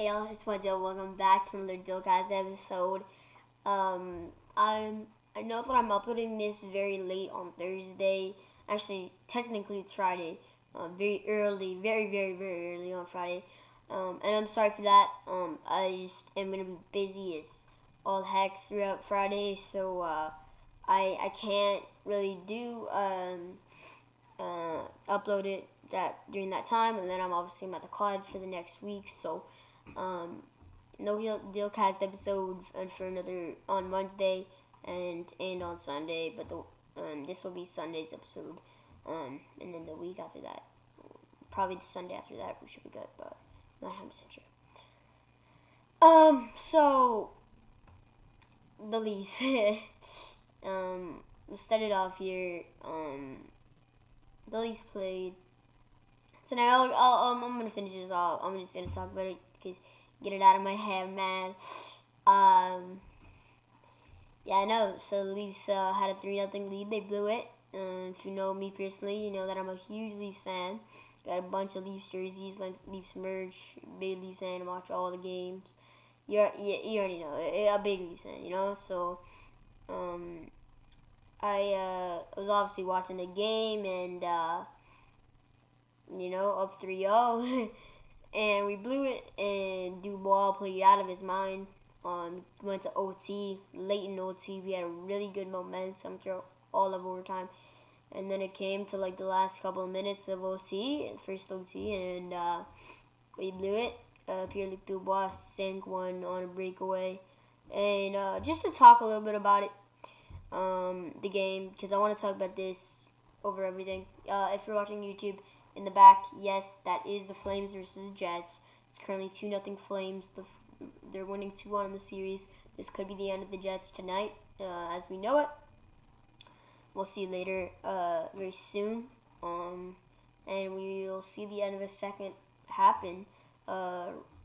Hey y'all, it's Wenzel. Welcome back to another Dylcast episode. I know that I'm uploading this very late on Thursday. Actually, technically it's Friday. Very early, very early on Friday. And I'm sorry for that. I just am gonna be busy as all heck throughout Friday, so I can't really do upload it that during that time, and then I'm obviously at the college for the next week, so um, no Dealcast episode for another on Wednesday and on Sunday, but this will be Sunday's episode, and then the week after that, probably the Sunday after that, we should be good, but not 100% sure. So the Leafs, let's start it off here. The Leafs played tonight. I'm gonna finish this off. I'm just gonna talk about it because get it out of my head, man. Yeah, I know. So the Leafs had a 3-0 lead. They blew it. If you know me personally, you know that I'm a huge Leafs fan. Got a bunch of Leafs jerseys, like Leafs merch. Big Leafs fan. Watch all the games. You already know. A big Leafs fan, you know. So I was obviously watching the game and up 3-0. And we blew it, and Dubois played out of his mind. Went to OT, late in OT. We had a really good momentum throughout all of overtime. And then it came to like the last couple of minutes of OT, first OT, and we blew it. Pierre Luc-Dubois sank one on a breakaway. And just to talk a little bit about it, the game, because I want to talk about this over everything. If you're watching YouTube, in the back, yes, that is the Flames versus Jets. It's currently 2-0 Flames. They're winning 2-1 in the series. This could be the end of the Jets tonight, as we know it. We'll see later, very soon. And we will see the end of the second happen,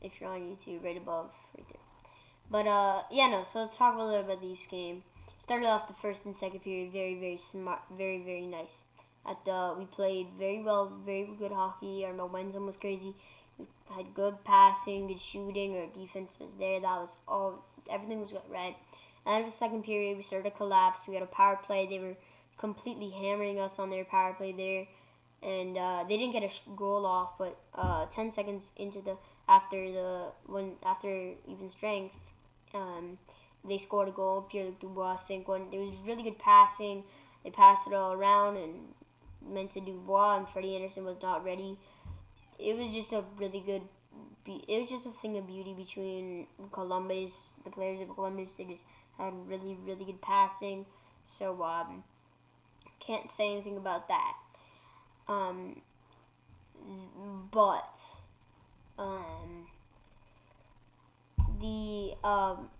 if you're on YouTube, right above, right there. But, so let's talk a little about the Leafs game. Started off the first and second period very smart, very nice. We played very well, very good hockey. Our momentum was crazy. We had good passing, good shooting. Our defense was there. That was all. Everything was good, right? And in the second period, we started to collapse. We had a power play. They were completely hammering us on their power play there, and they didn't get a goal off. But 10 seconds into after even strength, they scored a goal. Pierre Luc-Dubois sank one. There was really good passing. They passed it all around and meant to Dubois, and Freddie Anderson was not ready. It was just a really good. It was just a thing of beauty between Columbus, the players of Columbus. They just had really good passing. So can't say anything about that.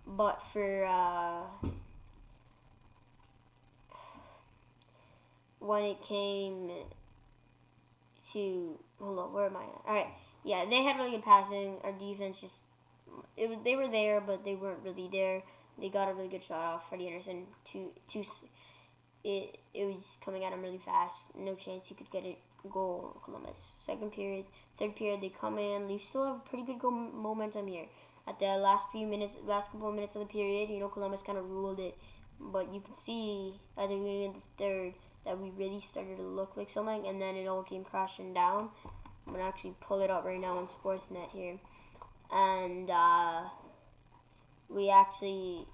But for when it came to where am I at? All right, yeah, they had really good passing. Our defense they were there, but they weren't really there. They got a really good shot off Freddie Anderson. It was coming at him really fast. No chance he could get a goal. Columbus. Second period, third period, they come in. Leafs still have pretty good momentum here. At the last couple of minutes of the period, Columbus kind of ruled it. But you can see at the beginning of the third that we really started to look like something, and then it all came crashing down. I'm going to actually pull it up right now on Sportsnet here. And we actually,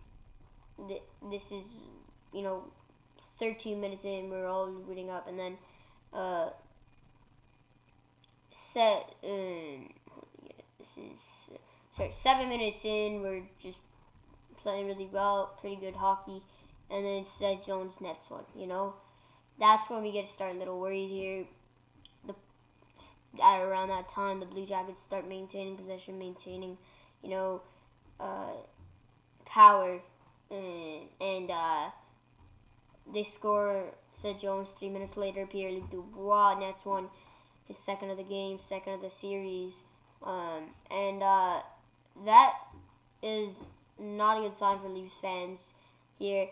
this is, 13 minutes in, we're all rooting up, and then 7 minutes in, we're just playing really well, pretty good hockey, and then Seth Jones nets one, That's when we get to start a little worried here. At around that time, the Blue Jackets start maintaining possession, maintaining, power, and they score Seth Jones 3 minutes later. Pierre Luc-Dubois nets one, his second of the game, second of the series, and that is not a good sign for Leafs fans here.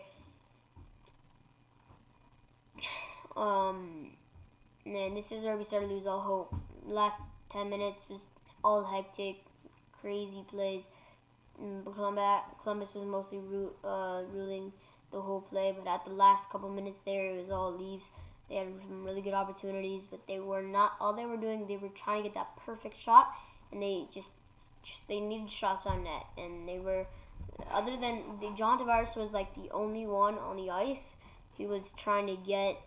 And this is where we started to lose all hope. Last 10 minutes was all hectic, crazy plays. Columbus was mostly ruling the whole play, but at the last couple minutes there, it was all Leafs. They had some really good opportunities, but they were not. All they were doing, they were trying to get that perfect shot, and they just they needed shots on net, and they were. Other than John Tavares was like the only one on the ice who was trying to get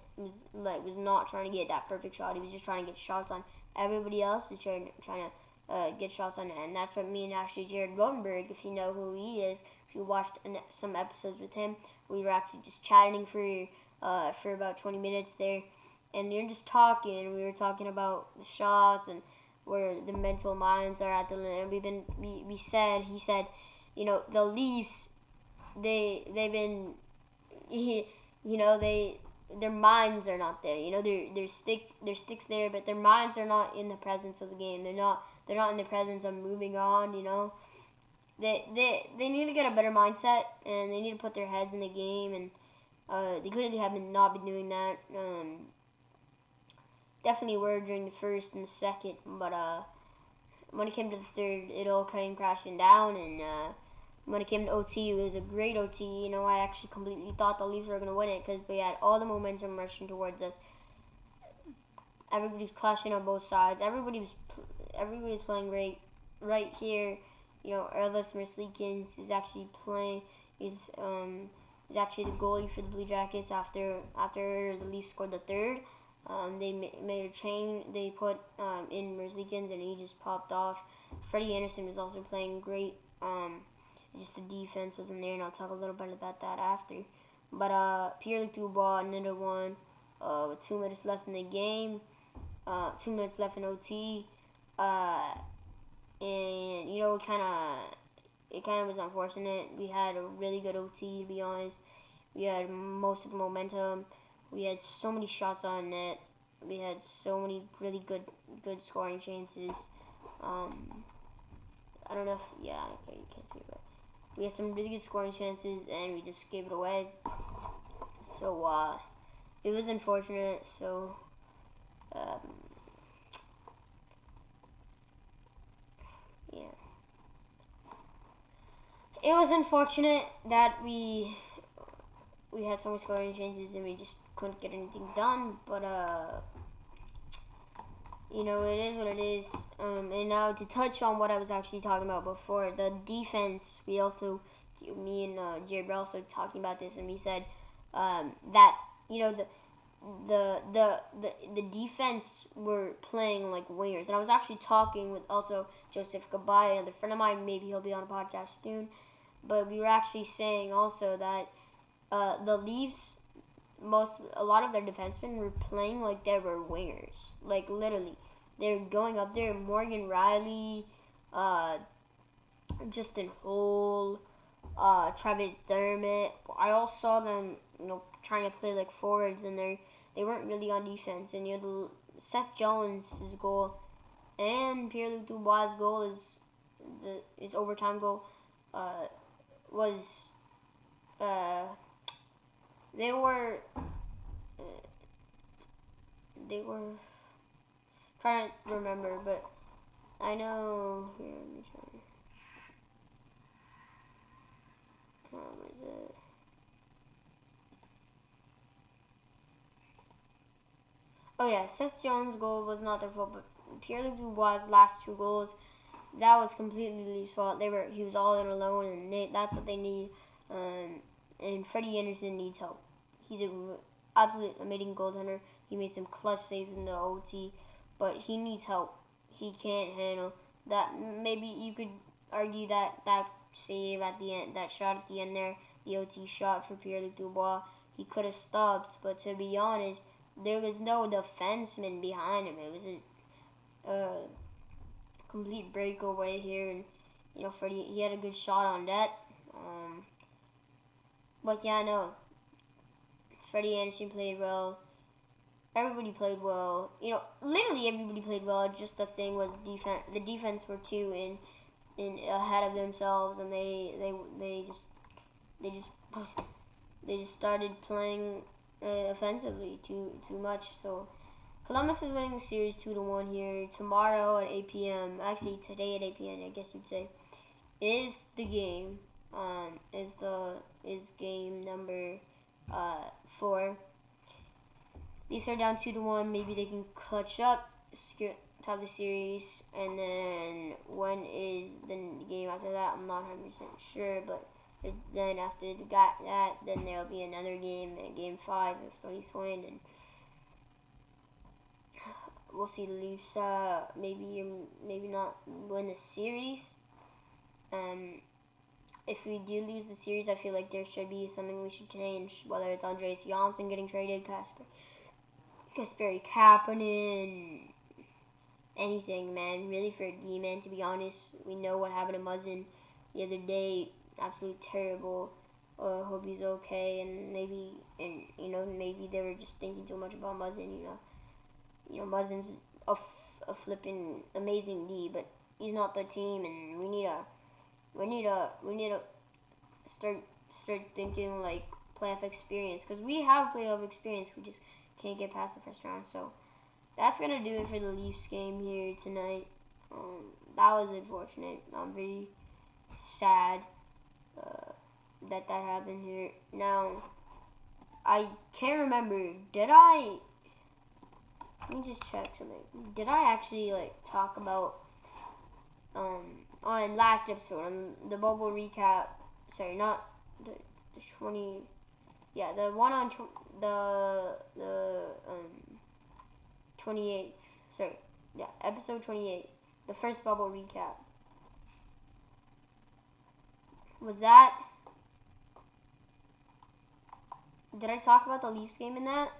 was not trying to get that perfect shot. He was just trying to get shots on. Everybody else was trying to get shots on net, and that's what me and actually Jared Rotenberg, if you know who he is, if you watched some episodes with him, we were actually just chatting for about 20 minutes there, and we were just talking. We were talking about the shots and where the mental minds are at the limit. He said, the Leafs, they've been, their minds are not there. Their sticks there, but their minds are not in the presence of the game. They're not in the presence of moving on. They need to get a better mindset, and they need to put their heads in the game, and they clearly have not been doing that. Definitely were during the first and the second, but when it came to the third, it all came crashing down, and when it came to OT, it was a great OT. I actually completely thought the Leafs were going to win it because we had all the momentum rushing towards us. Everybody was clashing on both sides. Everybody was playing great. Right here, Erlis Merzlikins is actually playing. Is actually the goalie for the Blue Jackets after the Leafs scored the third. They made a change. They put in Merzlikins, and he just popped off. Freddie Anderson was also playing great. Just the defense wasn't there, and I'll talk a little bit about that after. But Pierre Luc-Dubois, another one, with 2 minutes left in the game, 2 minutes left in OT, and it kind of was unfortunate. We had a really good OT, to be honest. We had most of the momentum. We had so many shots on net. We had so many really good scoring chances. I don't know if you can't see it, but we had some really good scoring chances, and we just gave it away. So it was unfortunate. So it was unfortunate that we had so many scoring chances and we just couldn't get anything done. But it is what it is. And now to touch on what I was actually talking about before, the defense. Me and Jared were also talking about this, and we said that the defense were playing like wingers. And I was actually talking with also Joseph Gabay, another friend of mine. Maybe he'll be on a podcast soon. But we were actually saying also that the Leafs, a lot of their defensemen were playing like they were wingers. Like literally, they're going up there. Morgan Riley, Justin Holl, Travis Dermott. I all saw them, trying to play like forwards, and they weren't really on defense. And Seth Jones' goal and Pierre Luc-Dubois' goal is overtime goal. Was they were trying to remember, but I know here. Let me try. Where is it? Oh yeah, Seth Jones' goal was not their fault, but Pierre Luc Dubois' last two goals, that was completely Leafs' fault. He was all in alone, and that's what they need. And Freddie Anderson needs help. He's an absolute amazing goaltender. He made some clutch saves in the OT, but he needs help. He can't handle that. Maybe you could argue that save at the end, that shot at the end there, the OT shot for Pierre Luc Dubois, he could have stopped. But to be honest, there was no defenseman behind him. It was a complete breakaway here, and Freddie, he had a good shot on net. But yeah, no, Freddie Anderson played well. Everybody played well. Literally everybody played well. Just the thing was defense. The defense were too in ahead of themselves, and they just started playing offensively too much. So Columbus is winning the series 2-1 here. Tomorrow at 8 p.m. Actually, today at 8 p.m. I guess you'd say is the game. Is game number 4. These are down 2-1. Maybe they can clutch up, top the series, and then when is the game after that? I'm not 100% sure, but then after that, then there'll be another game, game 5 if the Leafs win, and we'll see the Leafs maybe not win the series. If we do lose the series, I feel like there should be something we should change, whether it's Andreas Janssen getting traded, Kasperi Kapanen, anything, man. Really for D-man, to be honest. We know what happened to Muzzin the other day. Absolutely terrible. Hope he's okay, and maybe they were just thinking too much about Muzzin. Muzzin's a flipping amazing D, but he's not the team, and we need to start thinking like playoff experience, because we have playoff experience. We just can't get past the first round. So that's gonna do it for the Leafs game here tonight. That was unfortunate. I'm very sad that happened here. Now I can't remember. Let me just check something. Did I actually talk about on last episode on the bubble recap? Sorry, not the 20. Yeah, the one on the 28th. Sorry, yeah, episode 28. The first bubble recap. Was that? Did I talk about the Leafs game in that?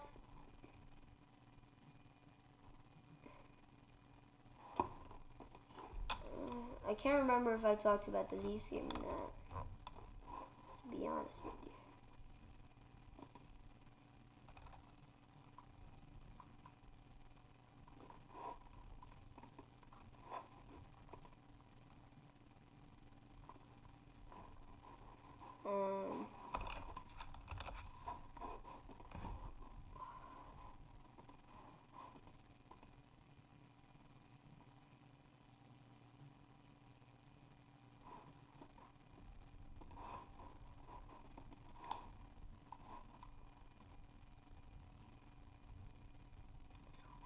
I can't remember if I talked about the Leafs game in that, to be honest with you.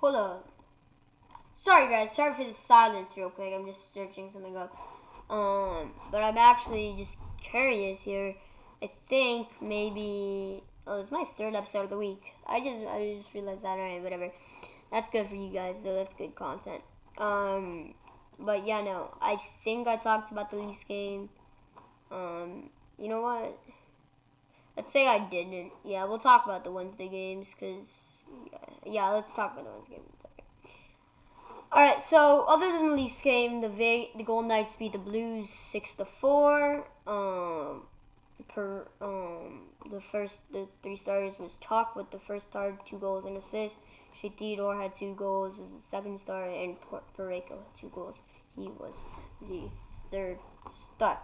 Hold on. Sorry guys, sorry for the silence real quick. I'm just searching something up. But I'm actually just curious here. I think maybe it's my 3rd episode of the week. I just realized that. Alright, whatever. That's good for you guys though. That's good content. But yeah, no. I think I talked about the Leafs game. You know what? Let's say I didn't. Yeah, we'll talk about the Wednesday games, because yeah, let's talk about the Wednesday games. Alright, so other than the Leafs game, the Golden Knights beat the Blues 6-4. The 3 starters was Tuch with the first star, 2 goals and assist. Shea Theodore had 2 goals, was the 2nd star, and Parayko had 2 goals. He was the 3rd star.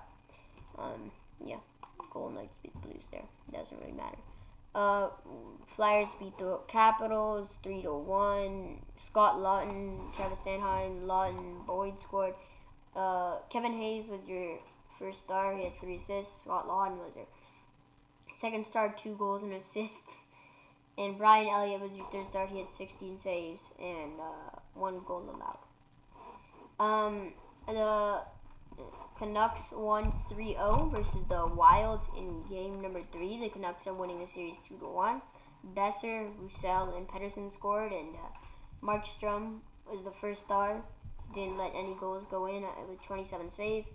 Yeah, Golden Knights beat the Blues there. Doesn't really matter. Flyers beat the Capitals 3-1. Scott Laughton, Travis Sanheim, Laughton, Boyd scored. Kevin Hayes was your first star. He had 3 assists. Scott Laughton was your 2nd star, 2 goals and assists. And Brian Elliott was your 3rd star. He had 16 saves and 1 goal allowed. The Canucks won 3-0 versus the Wild in game number 3. The Canucks are winning the series 2-1. Besser, Roussel, and Pettersson scored, and Markstrom was the first star. Didn't let any goals go in with 27 saves.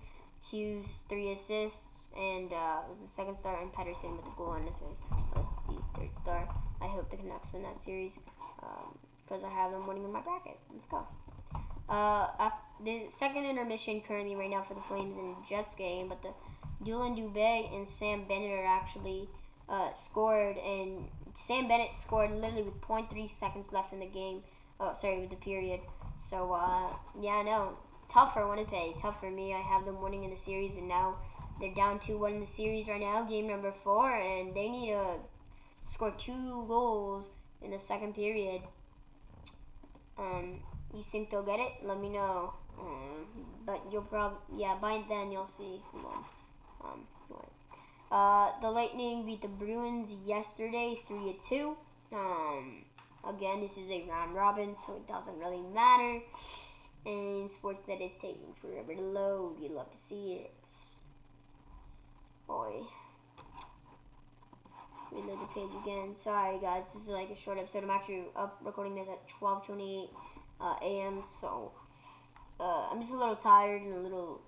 Hughes, 3 assists, and was the 2nd star, and Pettersson with the goal and assist was the 3rd star. I hope the Canucks win that series because I have them winning in my bracket. Let's go. The second intermission currently right now for the Flames and Jets game, but the Dylan Dubé and Sam Bennett are actually scored, and Sam Bennett scored literally with 0.3 seconds left in the game. With the period. So yeah, no, tough for Winnipeg, tough for me. I have them winning in the series, and now they're down 2-1 in the series right now, game number 4, and they need to score 2 goals in the 2nd period. You think they'll get it? Let me know. But you'll probably, by then you'll see who won. The Lightning beat the Bruins yesterday 3-2. Again, this is a round robin, so it doesn't really matter. And sports that is taking forever to load. You'd love to see it. Boy. Reload the page again. Sorry guys, this is like a short episode. I'm actually recording this at 12:28 a.m. So I'm just a little tired and a little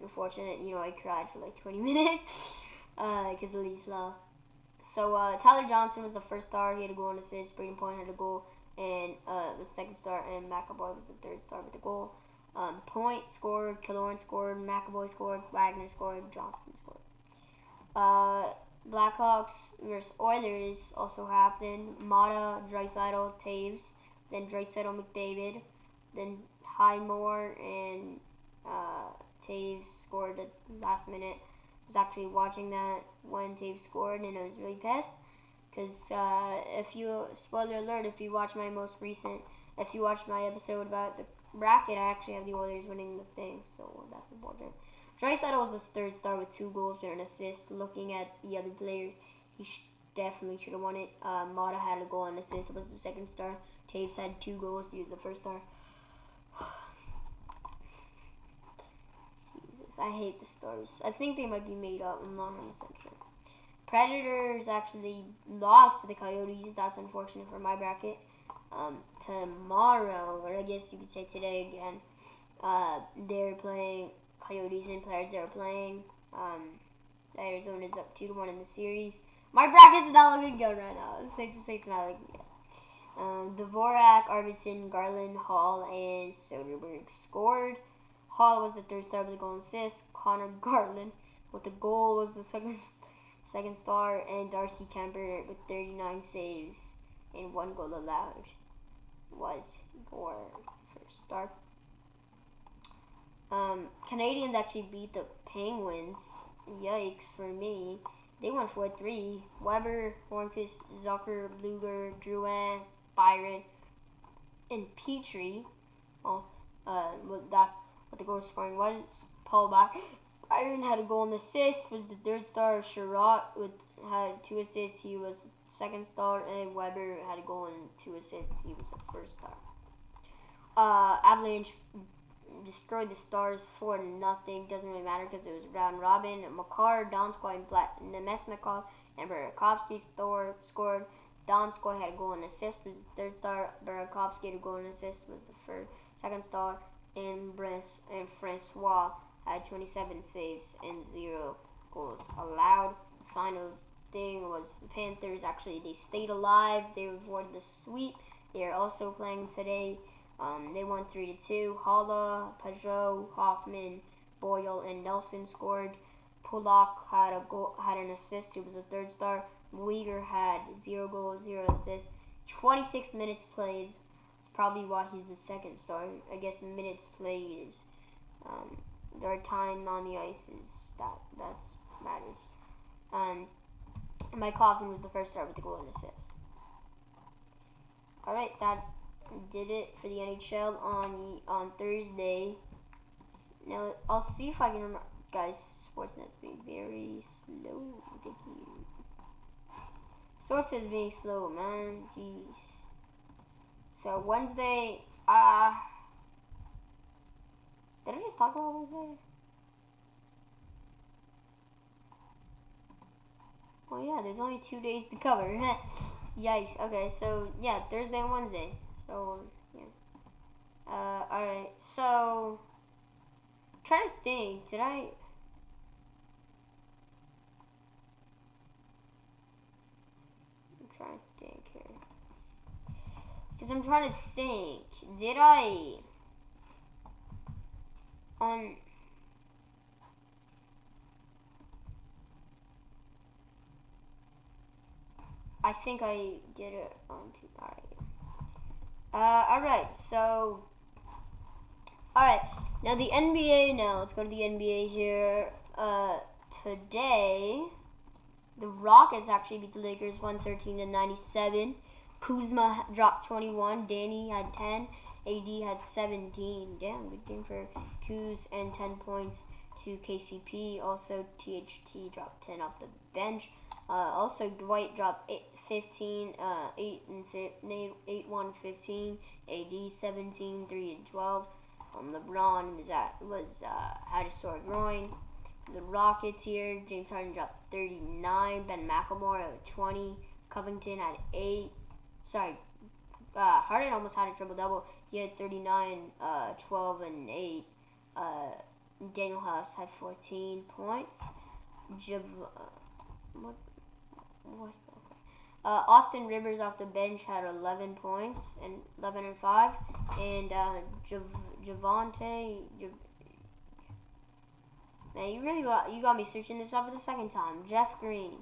unfortunate. You know, I cried for like 20 minutes because the Leafs lost. So Tyler Johnson was the first star. He had a goal and assist. Braden Point had a goal and was second star. And McAvoy was the third star with the goal. Point scored. Killorn scored. McAvoy scored. Wagner scored. Johnson scored. Blackhawks versus Oilers also happened. Mata, Draisaitl, Taves, then Draisaitl, McDavid, then Highmore and Taves scored at the last minute. I was actually watching that when Taves scored, and I was really pissed because spoiler alert, if you watch my episode about the bracket, I actually have the Oilers winning the thing, so that's important. Draisaitl was the third star with 2 goals and an assist. Looking at the other players, he definitely should have won it. Mata had a goal and assist. Was the second star. Taves had 2 goals. He was the first star. Jesus, I hate the stars. I think they might be made up. I'm not 100% sure. Predators actually lost to the Coyotes. That's unfortunate for my bracket. Tomorrow, or I guess you could say today again, they're playing. Coyotes and Players are playing. Arizona is up 2-1 in the series. My bracket's not looking good right now. 6-6 not looking good. Dvorak, Arvidsson, Garland, Hall, and Soderberg scored. Hall was the third star with a goal and assist. Connor Garland with the goal was the second star, and Darcy Kemper with 39 saves and 1 goal allowed was your first star. Canadians actually beat the Penguins. Yikes for me. They won 4-3. Weber, Hornqvist, Zucker, Bluger, Drouin, Byron, and Petrie. That's what the goal scoring was. Paul Byron had a goal and assist. Was the third star. Sherratt had 2 assists. He was second star, and Weber had a goal and 2 assists. He was the first star. Avalanche destroyed the Stars 4-0. Doesn't really matter because it was round robin. Makar, Donskoy, and Nemesnikov and Burakovsky scored. Donskoy had a goal and assist. Was the third star. Burakovsky had a goal and assist. Was the second star. And Francois had 27 saves and 0 goals allowed. Final thing was the Panthers. Actually, they stayed alive. They avoided the sweep. They are also playing today. They won 3-2. Haula, Pajot, Hoffman, Boyle, and Nelson scored. Pulak had an assist. He was a third star. Uyghur had 0 goals, 0 assists. 26 minutes played. That's probably why he's the second star. I guess minutes played is their time on the ice is that's matters. Mike Hoffman was the first star with the goal and assist. All right, that did it for the NHL on Thursday. Now I'll see if I can remember, guys. Sportsnet's being very slow. Thank you. Sportsnet's being slow, man. Jeez. So Wednesday, did I just talk about Wednesday? Oh yeah, there's only 2 days to cover. Yikes. Okay, so yeah, Thursday and Wednesday. So yeah. Alright. So trying to think, did I? I'm trying to think here. Because I'm trying to think. Did I I think I did it on alright, so alright, now the NBA now. Let's go to the NBA here. Today the Rockets actually beat the Lakers 113-97. Kuzma dropped 21, Danny had 10, AD had 17. Damn, good game for Kuz, and 10 points to KCP. Also, THT dropped 10 off the bench. Also, Dwight dropped 15, 8 1 15. AD 17, 3 and 12. LeBron had a sore groin. The Rockets here, James Harden dropped 39. Ben McLemore had 20. Covington had 8. Harden almost had a triple-double. He had 39, 12, and 8. Daniel House had 14 points. Austin Rivers off the bench had 11 points and 11 and 5. And Javonte... Man, you got me searching this up for the second time. Jeff Green,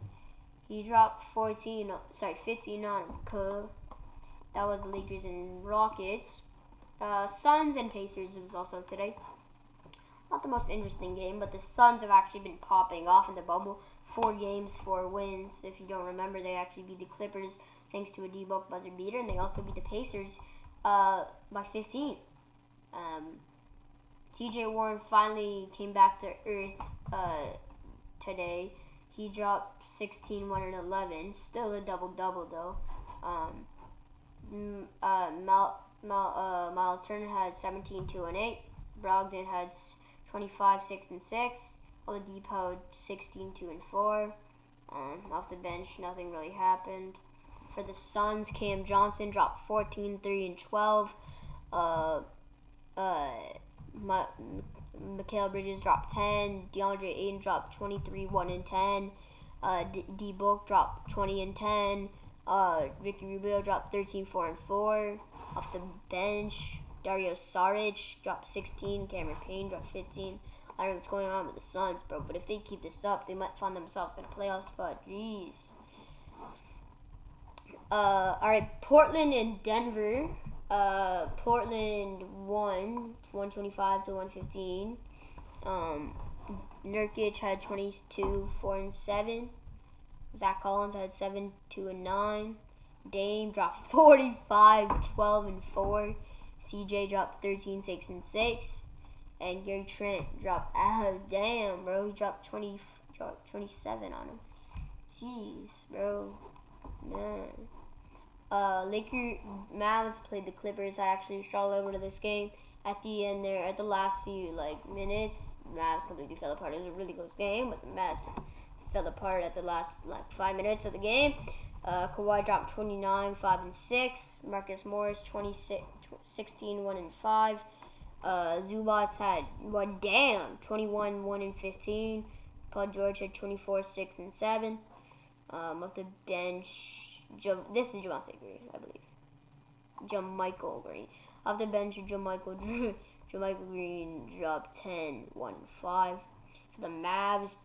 he dropped 15 on Cub. That was Lakers and Rockets. Suns and Pacers was also today. Not the most interesting game, but the Suns have actually been popping off in the bubble. 4 games, 4 wins. If you don't remember, they actually beat the Clippers thanks to a D-Book buzzer beater, and they also beat the Pacers by 15. TJ Warren finally came back to earth today. He dropped 16, 1, and 11. Still a double-double, though. Miles Turner had 17, 2, and 8. Brogdon had 25, 6, and 6. Oladipo 16, 2, and 4. Off the bench, nothing really happened. For the Suns, Cam Johnson dropped 14, 3, and 12. Mikal Bridges dropped 10. DeAndre Ayton dropped 23, 1, and 10. D-Book dropped 20 and 10. Ricky Rubio dropped 13, 4, and 4. Off the bench, Dario Saric dropped 16. Cameron Payne dropped 15. I don't know what's going on with the Suns, bro, but if they keep this up, they might find themselves in a playoff spot. Jeez. Alright, Portland and Denver. Portland won 125 to 115. Nurkic had 22, 4, and 7. Zach Collins had 7, 2, and 9. Dame dropped 45, 12, and 4. CJ dropped 13, 6, and 6. And Gary Trent dropped, damn, bro. He dropped 27 on him. Jeez, bro. Man. Mavs played the Clippers. I actually saw over to this game. At the end there, at the last few minutes, Mavs completely fell apart. It was a really close game, but the Mavs just fell apart at the last 5 minutes of the game. Kawhi dropped 29, 5, and 6. Marcus Morris 16, 1, and 5. Zubats had 21, 1, and 15. Paul George had 24, 6, and 7. Off the bench, this is Javonte Green, I believe. JaMychal Green. Off the bench, JaMychal Green dropped 10, 1, and 5. For the Mavs,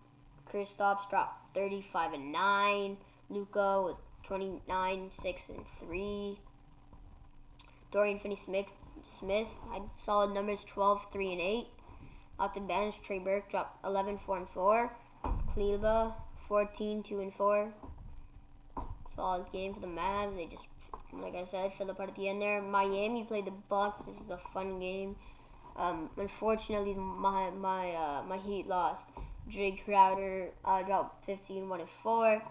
Kristaps dropped 35 and 9. Luka with 29, 6, and 3. Dorian Finney-Smith had solid numbers 12, 3, and 8. Off the bench, Trey Burke dropped 11, 4, and 4. Kleba 14, 2, and 4. Solid game for the Mavs. They just, like I said, fell apart at the end there. Miami played the Bucks. This was a fun game. Unfortunately, my Heat lost. Drake Crowder dropped 15, 1, and 4.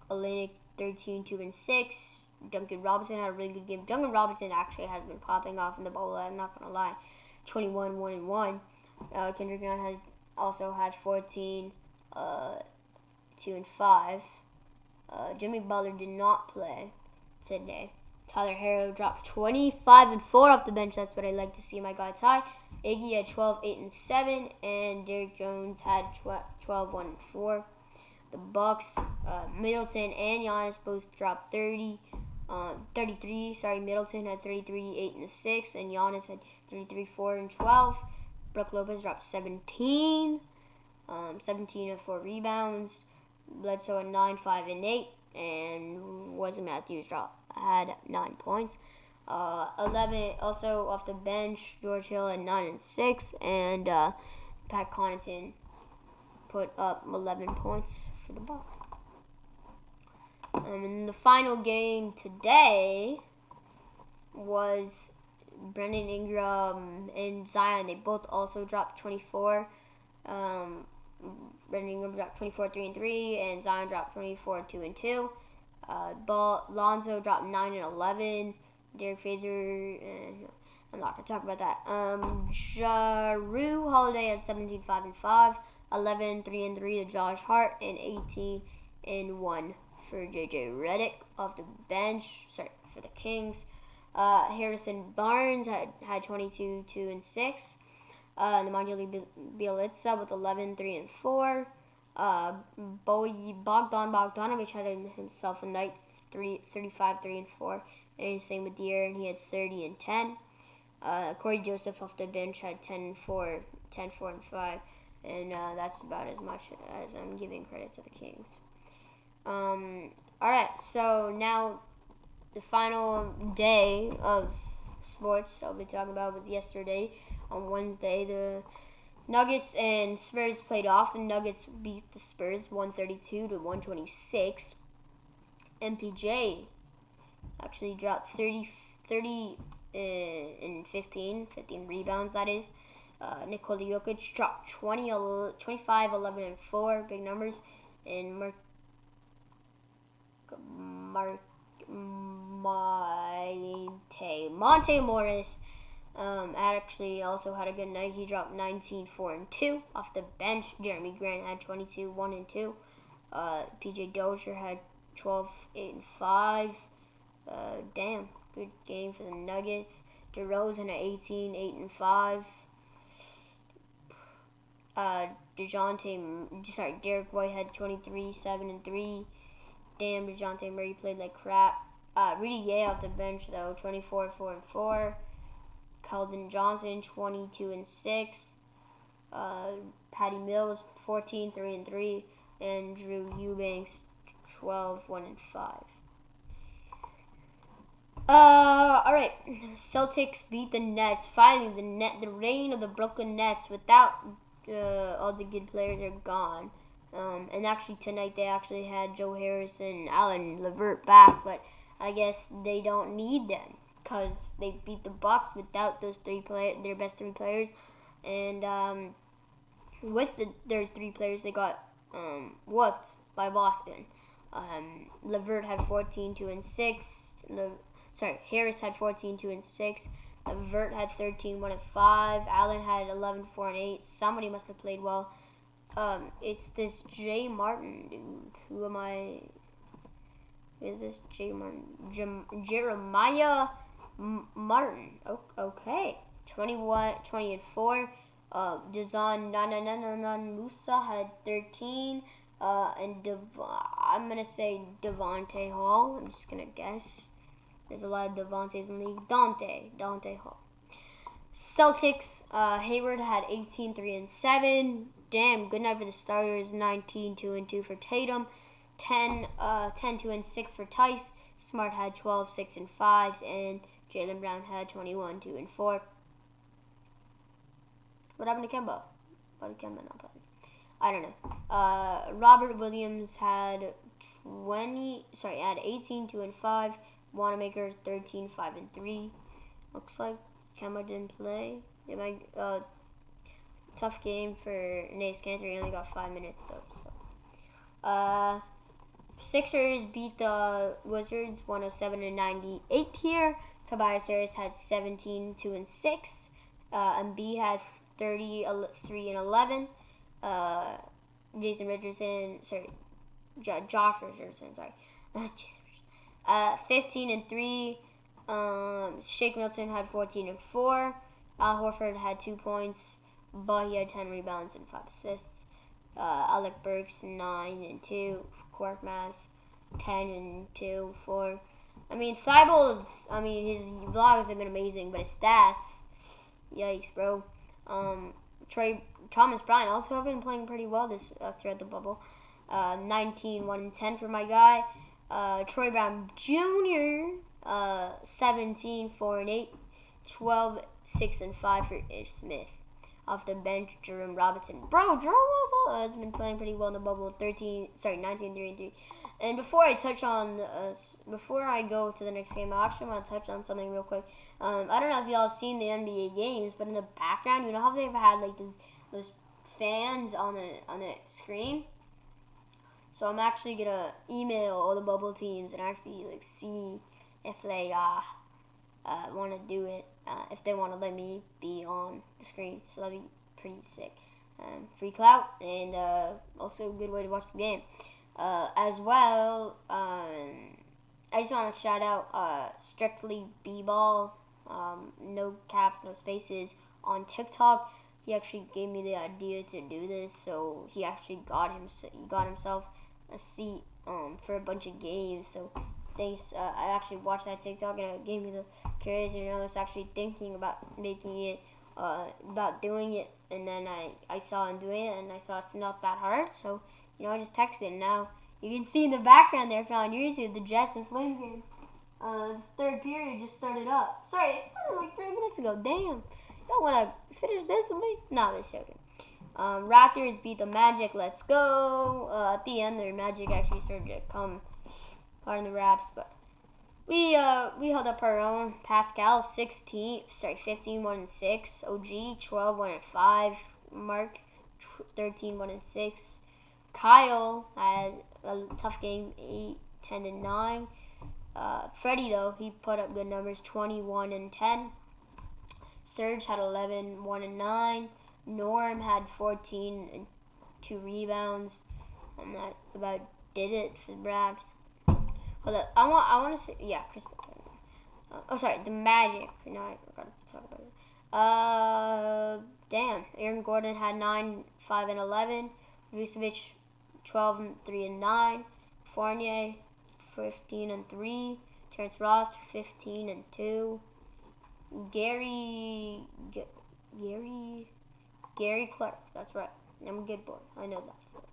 Olynyk 13, 2, and 6. Duncan Robinson had a really good game. Duncan Robinson actually has been popping off in the bubble. I'm not gonna lie. 21, 1, and 1. Kendrick Nunn also had 14, 2, and 5. Jimmy Butler did not play today. Tyler Herro dropped 25 and 4 off the bench. That's what I like to see, my guy Ty. Iggy had 12, 8, and 7. And Derrick Jones had 12, 1, and 4. The Bucks, Middleton and Giannis both dropped 33. Middleton had 33, 8, and 6. And Giannis had 33, 4, and 12. Brook Lopez dropped 17. 17 and 4 rebounds. Bledsoe had 9, 5, and 8. And Wesley Matthews had 9 points. 11 also off the bench. George Hill had 9 and 6. And Pat Connaughton put up 11 points for the Bucks. And the final game today was Brandon Ingram and Zion, they both also dropped 24. Brandon Ingram dropped 24, 3 and 3, and Zion dropped 24, 2 and 2. Lonzo dropped 9 and 11. Derek Favors, I'm not gonna talk about that. Jrue Holiday had 17, 5 and 5, 11, 3 and 3 to Josh Hart, and 18 and 1 for JJ Redick off the bench. Sorry, for the Kings. Harrison Barnes had 22, 2 and 6. Nemanja Bjelica with 11, 3 and 4. Bogdan Bogdanovic had himself a night, 35, 3 and 4. And same with De'Aaron, he had 30 and 10. Corey Joseph off the bench had 10, 4 and 5. And that's about as much as I'm giving credit to the Kings. Alright, so now the final day of sports I'll be talking about was yesterday on Wednesday. The Nuggets and Spurs played off. The Nuggets beat the Spurs 132 to 126. MPJ actually dropped 30 and 15 rebounds, that is. Nikola Jokic dropped 25, 11, and 4, big numbers. And Monte Morris actually also had a good night. He dropped 19, 4 and 2 off the bench. Jeremy Grant had 22, 1 and 2. PJ Dozier had 12, 8 and 5. Damn, good game for the Nuggets. DeRozan at 18, 8 and 5. Derek White had 23, 7 and 3. Damn, DeJounte Murray played like crap. Rudy Gay off the bench though, 24, 4 and 4. Keldon Johnson, 22 and 6. Patty Mills, 14, 3 and 3. And Drew Eubanks, 12, 1 and 5. Alright. Celtics beat the Nets. Finally, the reign of the Brooklyn Nets without all the good players are gone. And actually tonight they actually had Joe Harris and Alan Levert back, but I guess they don't need them because they beat the Bucks without those their best 3 players, and with their 3 players they got whooped by Boston. Levert had 14, 2 and 6. Harris had 14, 2 and 6. Levert had 13, 1 and 5. Allen had 11, 4 and 8. Somebody must have played well. It's this Jay Martin dude. Who am I? Is this Jay Martin? Jeremiah Martin. Okay. 21, 20 and 4. Dazan Musa had 13. And I'm going to say Devontae Hall. I'm just going to guess. There's a lot of Devontaes in the league. Dante Hall. Celtics, Hayward had 18, 3 and 7. Damn, good night for the starters. 19, 2 and 2 for Tatum. 10, 2 and 6 for Tice. Smart had 12, 6 and 5. And Jaylen Brown had 21, 2 and 4. What happened to Kemba? Why did Kemba not play? I don't know. Robert Williams had 18, 2 and 5. Wanamaker 13, 5 and 3. Looks like Kemba didn't play. Tough game for Nace Cantor. He only got 5 minutes though. So. Sixers beat the Wizards 107 and 98 here. Tobias Harris had 17, 2 and 6. Embiid had 33 and 11. Josh Richardson, 15 and 3. Shake Milton had 14 and 4. Al Horford had 2 points, but he had 10 rebounds and 5 assists. Alec Burks 9 and 2. Korkmaz 10 and 2. 4. Thibault's. His vlogs have been amazing, but his stats, yikes, bro. Thomas Bryant also have been playing pretty well this throughout the bubble. 19, 1 and 10 for my guy. Troy Brown Jr. 17, 4 and 8. 12, 6 and 5 for Ish Smith. off the bench, Jerome Robinson. Bro, Jerome also has been playing pretty well in the bubble. 19, 3-3. And before I before I go to the next game, I actually want to touch on something real quick. I don't know if y'all seen the NBA games, but in the background, you know how they've had like those fans on the screen. So I'm actually gonna email all the bubble teams and actually like see if they want to do it, if they want to let me be on the screen. So that'd be pretty sick. Free clout, and also a good way to watch the game. As well, I just want to shout out Strictly B-Ball, no caps, no spaces, on TikTok. He actually gave me the idea to do this, so he actually got himself a seat for a bunch of games. So thanks. I actually watched that TikTok and it gave me the courage, and I was actually thinking about making it, about doing it, and then I saw him doing it, and I saw it's not that hard, so I just texted, and now you can see in the background there on YouTube the Jets and Flames game. The third period just started up. Sorry, it started like 3 minutes ago. Damn. Y'all want to finish this with me? No, I'm just joking. Raptors beat the Magic. Let's go. At the end, the Magic actually started to come hard in the Raps, but we held up our own. Pascal 15, 1-6. OG 12, 1-5. Mark 13, 1-6. Kyle had a tough game, 8, 10-9. Freddie, though, he put up good numbers, 21-10. Serge had 11, 1-9. Norm had 14 and 2 rebounds. And that about did it for the Raps. Hold up, I want to say, yeah, Chris. The Magic. No, I forgot to talk about it. Damn, Aaron Gordon had 9, 5, and 11. Vucevic 12, 3, and 9. Fournier 15 and 3. Terrence Ross 15 and 2. Gary Clark. That's right. I'm a good boy. I know that stuff.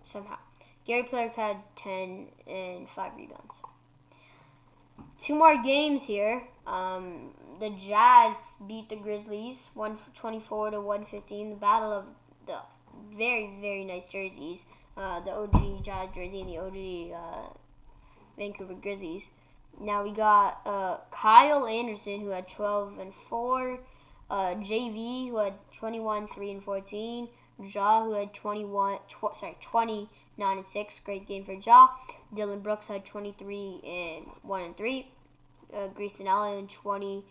Somehow. Gary Clark had 10 and 5 rebounds. 2 more games here. The Jazz beat the Grizzlies 124-115. The battle of the very, very nice jerseys. The OG Jazz jersey and the OG Vancouver Grizzlies. Now we got Kyle Anderson, who had 12 and 4. JV, who had 21, 3, and 14. Ja, who had 29 and 6. Great game for Ja. Dylan Brooks had 23 and 1 and 3. Grayson Allen 20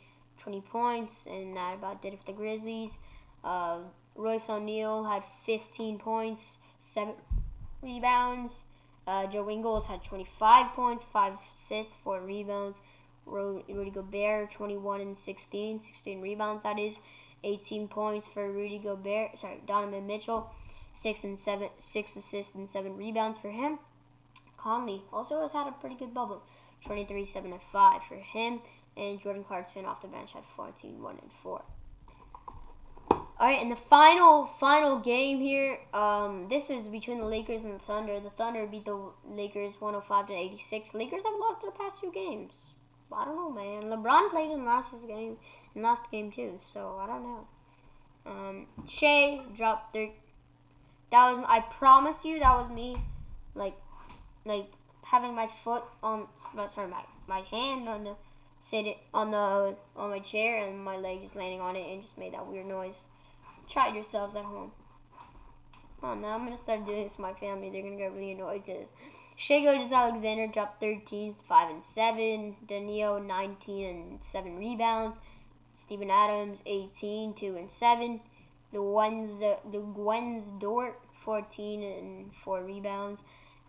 points, and that about did it for the Grizzlies. Royce O'Neal had 15 points, 7 rebounds. Joe Ingles had 25 points, 5 assists, 4 rebounds. Rudy Gobert 21 and 16 rebounds. That is 18 points for Rudy Gobert. Donovan Mitchell, 6 assists and 7 rebounds for him. Conley also has had a pretty good bubble, 23, 7, and 5 for him. And Jordan Clarkson off the bench had 14, 1, and 4. All right, and the final game here, this was between the Lakers and the Thunder. The Thunder beat the Lakers 105-86. Lakers have lost their past 2 games. I don't know, man. LeBron played in last game too, so I don't know. Shea dropped 30. That was, I promise you, that was me, like having my foot on, my hand on the on my chair and my leg just landing on it and just made that weird noise. Try it yourselves at home. Oh, now I'm gonna start doing this with my family. They're gonna get really annoyed to this. Shai Gilgeous-Alexander dropped 13, 5 and 7. Danilo 19 and 7 rebounds. Steven Adams 18, 2 and 7. Gwen's Dort 14 and 4 rebounds.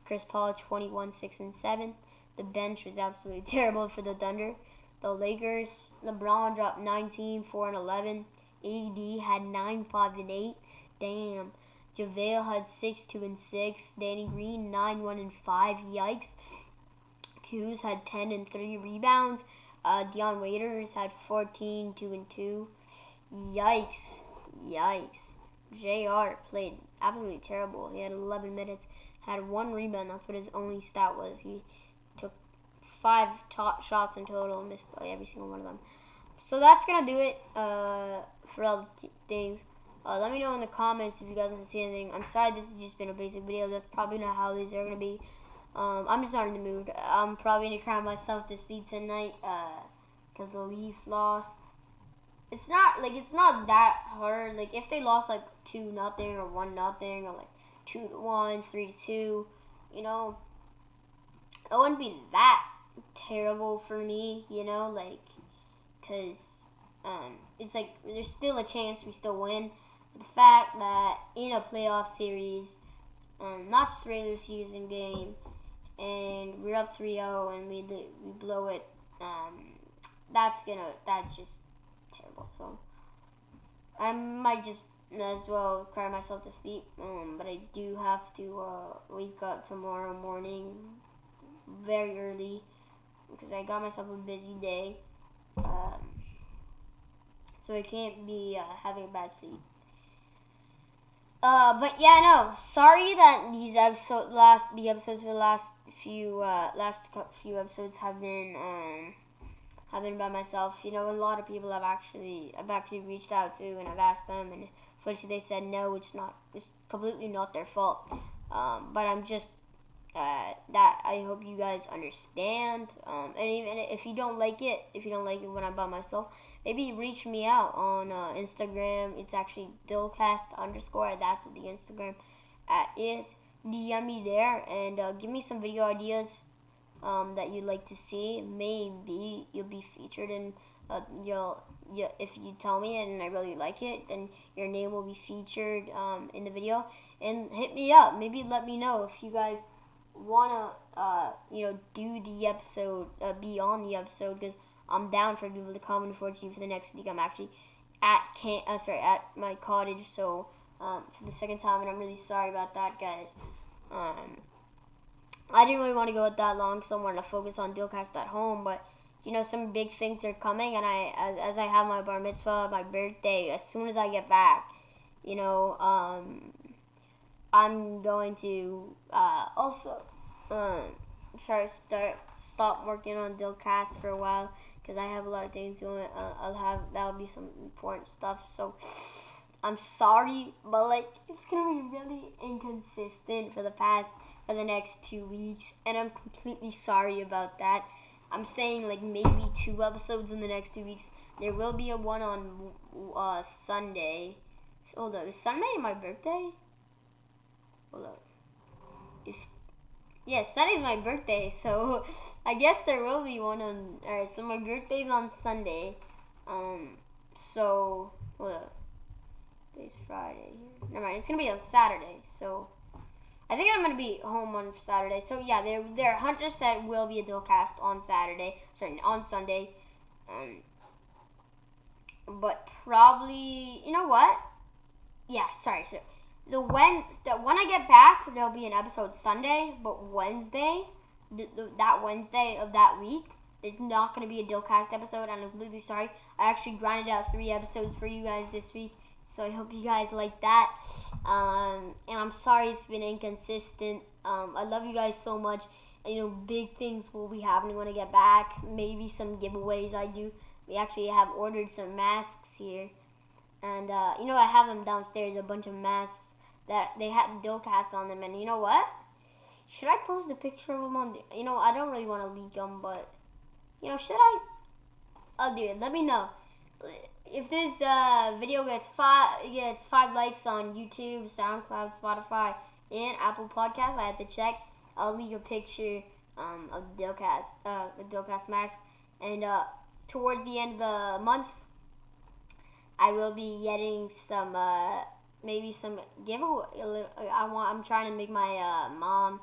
Chris Paul 21, 6 and 7. The bench was absolutely terrible for the Thunder. The Lakers, LeBron dropped 19, 4 and 11. AD had 9, 5 and 8. Damn. JaVale had 6, 2 and 6. Danny Green 9, 1 and 5. Yikes. Kuz had 10 and 3 rebounds. Dion Waiters had 14, 2 and 2. Yikes. JR played absolutely terrible. He had 11 minutes, had 1 rebound. That's what his only stat was. He took 5 shots in total and missed every single one of them. So that's going to do it for all the things. Let me know in the comments if you guys want to see anything. I'm sorry this has just been a basic video. That's probably not how these are going to be. I'm just not in the mood. I'm probably going to cry myself to sleep tonight because the Leafs lost. It's not that hard. Like, if they lost, like, 2-0 or 1-0 or, like, 2-1, 3-2, you know, it wouldn't be that terrible for me, you know, like, because it's like there's still a chance we still win. But the fact that in a playoff series, not just regular season game, and we're up 3-0 and we blow it, that's just terrible. So I might just as well cry myself to sleep, but I do have to wake up tomorrow morning very early because I got myself a busy day, so I can't be having a bad sleep. But yeah, no. Sorry that the episodes for the last few episodes have been by myself. You know, a lot of people I've actually reached out to, and I've asked them, and unfortunately they said no. It's completely not their fault. But I'm just that I hope you guys understand. And even if you don't like it, when I'm by myself, maybe reach me out on Instagram. It's actually Dylcast _. That's what the Instagram is. DM me there and give me some video ideas that you'd like to see. Maybe you'll be featured in. If you tell me and I really like it, then your name will be featured in the video. And hit me up. Maybe let me know if you guys wanna do the episode, be on the episode, because I'm down for people to come. Unfortunately, for the next week, I'm actually at my cottage, so for the second time, and I'm really sorry about that, guys. I didn't really want to go it that long, because I wanted to focus on Dylcast at home, but you know, some big things are coming, and as I have my bar mitzvah, my birthday, as soon as I get back, you know, I'm going to also stop working on Dylcast for a while, because I have a lot of things going. That'll be some important stuff. So I'm sorry, but like it's gonna be really inconsistent for the next 2 weeks, and I'm completely sorry about that. I'm saying like maybe 2 episodes in the next 2 weeks. There will be a one on Sunday. Hold up, is Sunday my birthday? Hold up. Sunday's my birthday, so I guess there will be one on. Alright, so my birthday's on Sunday. So hold up. Today's Friday. Never mind. It's gonna be on Saturday. So I think I'm gonna be home on Saturday. So yeah, there 100% will be a Dylcast on Saturday. Sorry, on Sunday. But probably, you know what? Yeah, sorry. So when I get back, there'll be an episode Sunday, but Wednesday, that Wednesday of that week, there's not going to be a Dylcast episode. I'm completely sorry. I actually grinded out 3 episodes for you guys this week, so I hope you guys like that. And I'm sorry it's been inconsistent. I love you guys so much. And, you know, big things will be happening when I get back. Maybe some giveaways I do. We actually have ordered some masks here. And, you know, I have them downstairs, a bunch of masks that they have Dylcast on them. And you know what? Should I post a picture of them on you know, I don't really want to leak them, but, you know, should I? I'll do it. Let me know. If this video gets 5 likes on YouTube, SoundCloud, Spotify, and Apple Podcasts, I have to check. I'll leak a picture of the Dylcast mask. And towards the end of the month, I will be getting some, maybe some giveaway. I'm trying to make my mom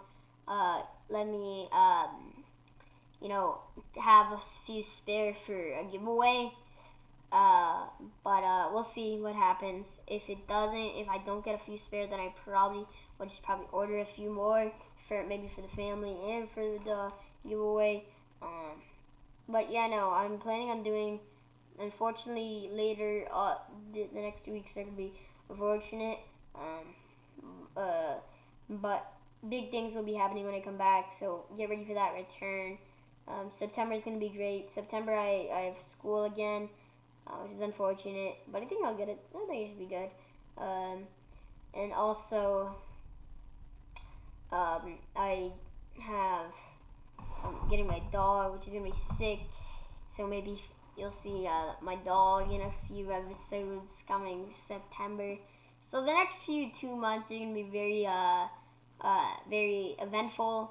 let me, you know, have a few spare for a giveaway. But we'll see what happens. If I don't get a few spare, then I probably will just order a few more for the family and for the giveaway. But yeah, no, I'm planning on doing. Unfortunately, later, the next 2 weeks are going to be unfortunate. But big things will be happening when I come back, so get ready for that return. September is going to be great. September, I have school again, which is unfortunate, but I think I'll get it. I think it should be good. And also, I'm getting my dog, which is gonna be sick. So maybe you'll see my dog in a few episodes coming September. So the next 2 months are gonna be very eventful,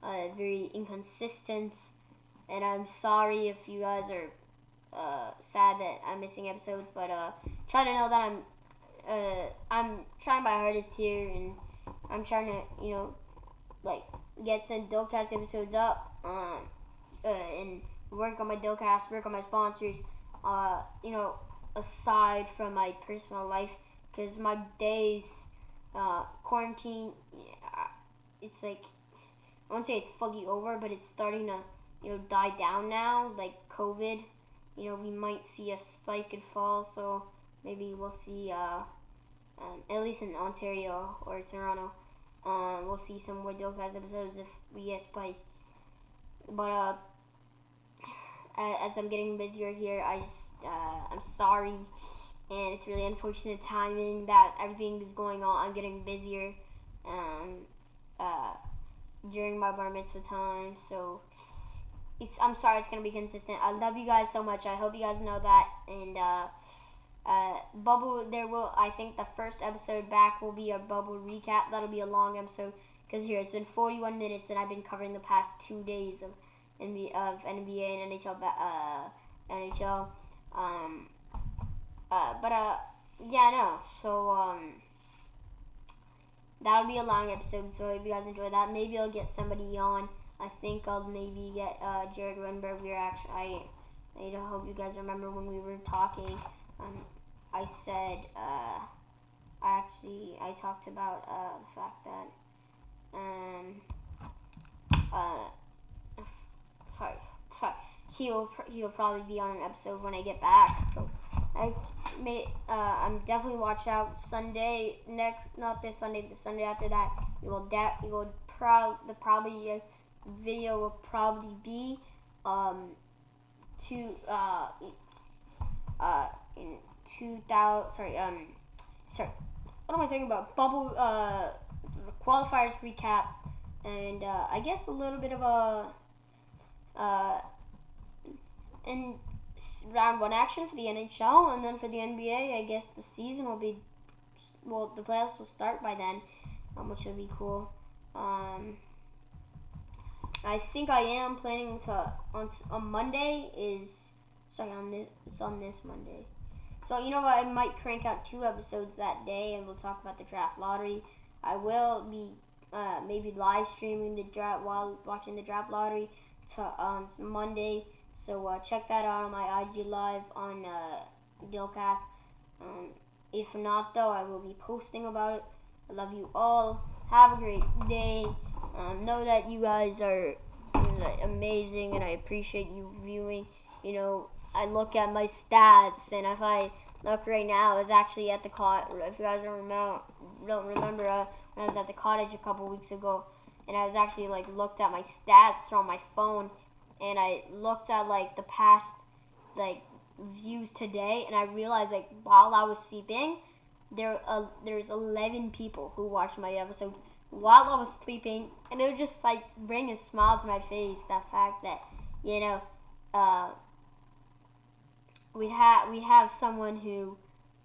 very inconsistent, and I'm sorry if you guys are sad that I'm missing episodes, but try to know that I'm trying my hardest here, and I'm trying to like get some Dylcast episodes up, and work on my Dylcast, work on my sponsors, aside from my personal life, because my days quarantine, it's like, I won't say it's fully over, but it's starting to die down now, like COVID. We might see a spike and fall, so maybe we'll see, at least in Ontario or Toronto, we'll see some more Dylcast episodes if we get spiked. But as I'm getting busier here, I'm sorry, and it's really unfortunate timing that everything is going on. I'm getting busier during my bar mitzvah time, so I'm sorry it's gonna be consistent. I love you guys so much. I hope you guys know that. And Bubble, I think the first episode back will be a Bubble recap. That'll be a long episode, because here it's been 41 minutes and I've been covering the past 2 days of NBA and NHL. Yeah, no. So that'll be a long episode. So if you guys enjoy that, maybe I'll get somebody on. I think I'll maybe get Jared Winberg. I hope you guys remember when we were talking. I said I talked about the fact that sorry, he'll probably be on an episode when I get back. So I'm definitely watch out Sunday not this Sunday, the Sunday after that. Probably video will probably be in 2000 sorry what am I talking about, Bubble qualifiers recap, and I guess a little bit of a in round 1 action for the NHL, and then for the NBA I guess the season will be, the playoffs will start by then, which will be cool. I think I am planning to on Monday on this Monday. So you know what? I might crank out 2 episodes that day, and we'll talk about the draft lottery. I will be maybe live streaming the draft while watching the draft lottery on Monday. So check that out on my IG live on Dylcast. If not, though, I will be posting about it. I love you all. Have a great day. Know that you guys are amazing, and I appreciate you viewing. I look at my stats, and if I look right now, I was actually at the cottage. If you guys don't remember when I was at the cottage a couple weeks ago, and I was actually looked at my stats on my phone, and I looked at the past views today, and I realized while I was sleeping, there's 11 people who watched my episode while I was sleeping, and it would just bring a smile to my face. That fact that we have someone who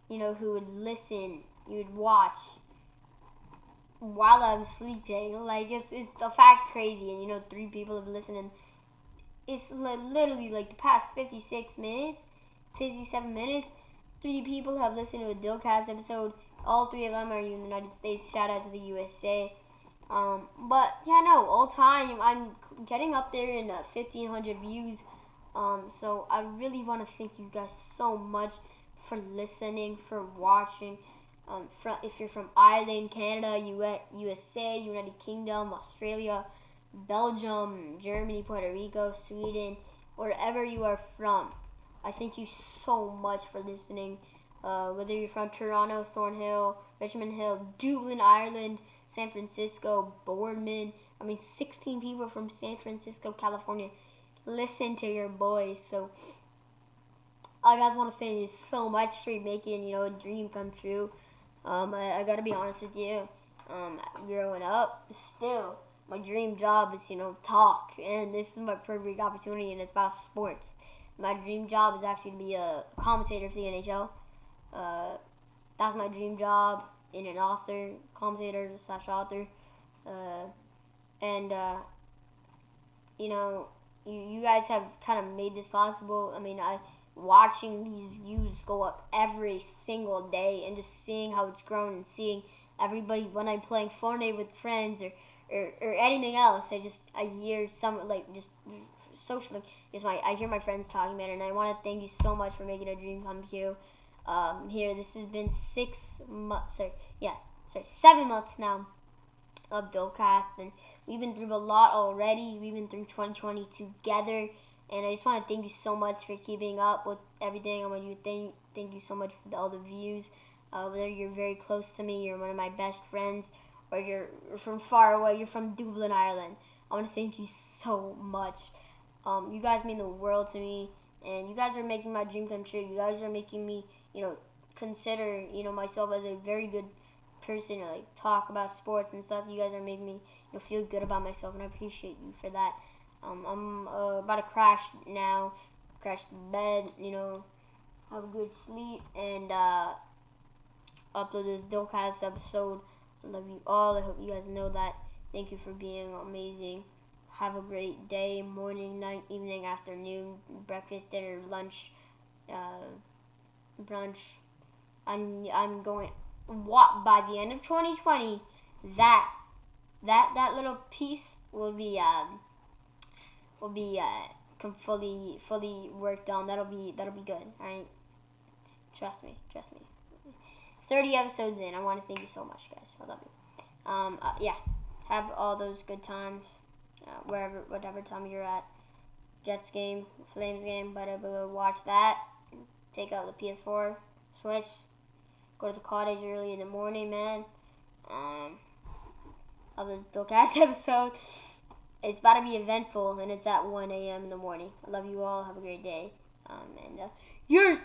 who would listen, you would watch while I'm sleeping. It's the fact's crazy, and 3 people have listened, and it's literally the past 57 minutes, 3 people have listened to a Dylcast episode. All 3 of them are in the United States. Shout out to the USA. But yeah, no, all time I'm getting up there in 1,500 views. So I really want to thank you guys so much for listening, for watching. If you're from Ireland, Canada, USA, United Kingdom, Australia, Belgium, Germany, Puerto Rico, Sweden, wherever you are from, I thank you so much for listening. Whether you're from Toronto, Thornhill, Richmond Hill, Dublin, Ireland, San Francisco, Boardman, 16 people from San Francisco, California, listen to your boys. So I guys want to thank you so much for making a dream come true. I gotta be honest with you. Growing up, still my dream job is talk, and this is my perfect opportunity, and it's about sports. My dream job is actually to be a commentator for the NHL. That's my dream job, in an author, commentator slash author, and you guys have kind of made this possible. I mean, watching these views go up every single day and just seeing how it's grown and seeing everybody when I'm playing Fortnite with friends or anything else. I hear some just socially, I hear my friends talking about it, and I want to thank you so much for making a dream come true. This has been 7 months now of Dylcast, and we've been through a lot already. We've been through 2020 together, and I just want to thank you so much for keeping up with everything. I want you to thank you so much for all the views. Whether you're very close to me, you're one of my best friends, or you're from far away, you're from Dublin, Ireland, I want to thank you so much. You guys mean the world to me, and you guys are making my dream come true. You guys are making me, consider, myself as a very good person to talk about sports and stuff. You guys are making me feel good about myself, and I appreciate you for that. I'm about to crash now, crash to bed, have a good sleep, and upload this Dylcast episode. I love you all. I hope you guys know that. Thank you for being amazing. Have a great day, morning, night, evening, afternoon, breakfast, dinner, lunch, brunch. I'm going by the end of 2020. That little piece will be fully worked on. That'll be good. All right, trust me. 30 episodes in. I want to thank you so much, guys. I love you. Have all those good times, whatever time you're at. Jets game, Flames game, but I will watch that. Take out the PS4, Switch, go to the cottage early in the morning, man. Of the Dylcast episode. It's about to be eventful, and it's at 1 a.m. in the morning. I love you all. Have a great day. You're